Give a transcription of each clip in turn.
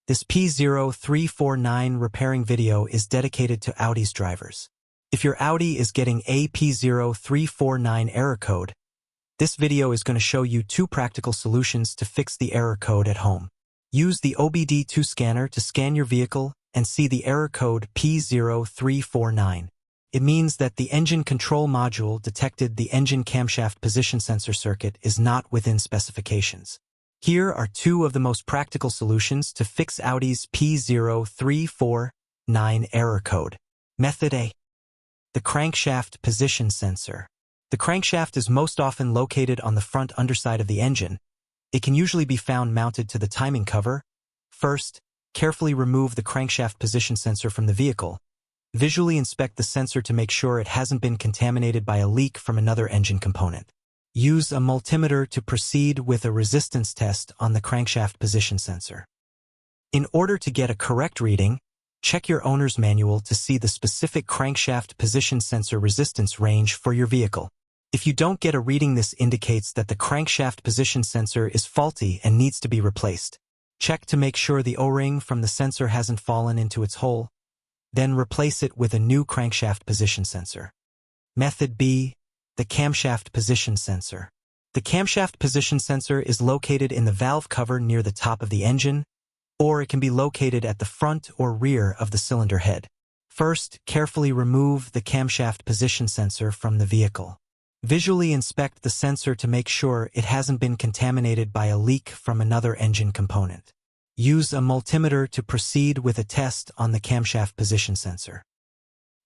This P0349 repairing video is dedicated to Audi's drivers. If your Audi is getting a P0349 error code, this video is going to show you 2 practical solutions to fix the error code at home. Use the OBD2 scanner to scan your vehicle and see the error code P0349. It means that the engine control module detected the engine camshaft position sensor circuit is not within specifications. Here are 2 of the most practical solutions to fix Audi's P0349 error code. Method A. The crankshaft position sensor. The crankshaft is most often located on the front underside of the engine. It can usually be found mounted to the timing cover. First, carefully remove the crankshaft position sensor from the vehicle. Visually inspect the sensor to make sure it hasn't been contaminated by a leak from another engine component. Use a multimeter to proceed with a resistance test on the crankshaft position sensor. In order to get a correct reading, check your owner's manual to see the specific crankshaft position sensor resistance range for your vehicle. If you don't get a reading, this indicates that the crankshaft position sensor is faulty and needs to be replaced. Check to make sure the O-ring from the sensor hasn't fallen into its hole. Then replace it with a new crankshaft position sensor. Method B. The camshaft position sensor. The camshaft position sensor is located in the valve cover near the top of the engine, or it can be located at the front or rear of the cylinder head. First, carefully remove the camshaft position sensor from the vehicle. Visually inspect the sensor to make sure it hasn't been contaminated by a leak from another engine component. Use a multimeter to proceed with a test on the camshaft position sensor.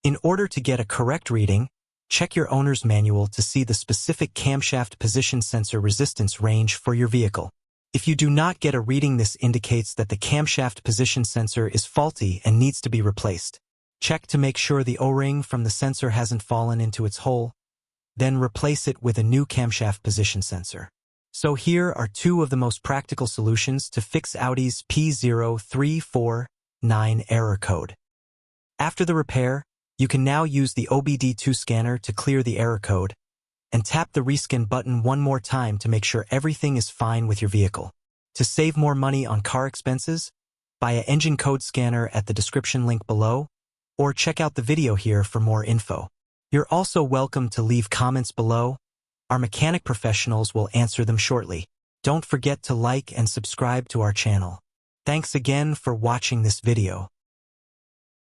In order to get a correct reading, check your owner's manual to see the specific camshaft position sensor resistance range for your vehicle. If you do not get a reading, this indicates that the camshaft position sensor is faulty and needs to be replaced. Check to make sure the O-ring from the sensor hasn't fallen into its hole. Then replace it with a new camshaft position sensor. So here are 2 of the most practical solutions to fix Audi's P0349 error code. After the repair, you can now use the OBD2 scanner to clear the error code and tap the rescan button one more time to make sure everything is fine with your vehicle. To save more money on car expenses, buy an engine code scanner at the description link below, or check out the video here for more info. You're also welcome to leave comments below. Our mechanic professionals will answer them shortly. Don't forget to like and subscribe to our channel. Thanks again for watching this video.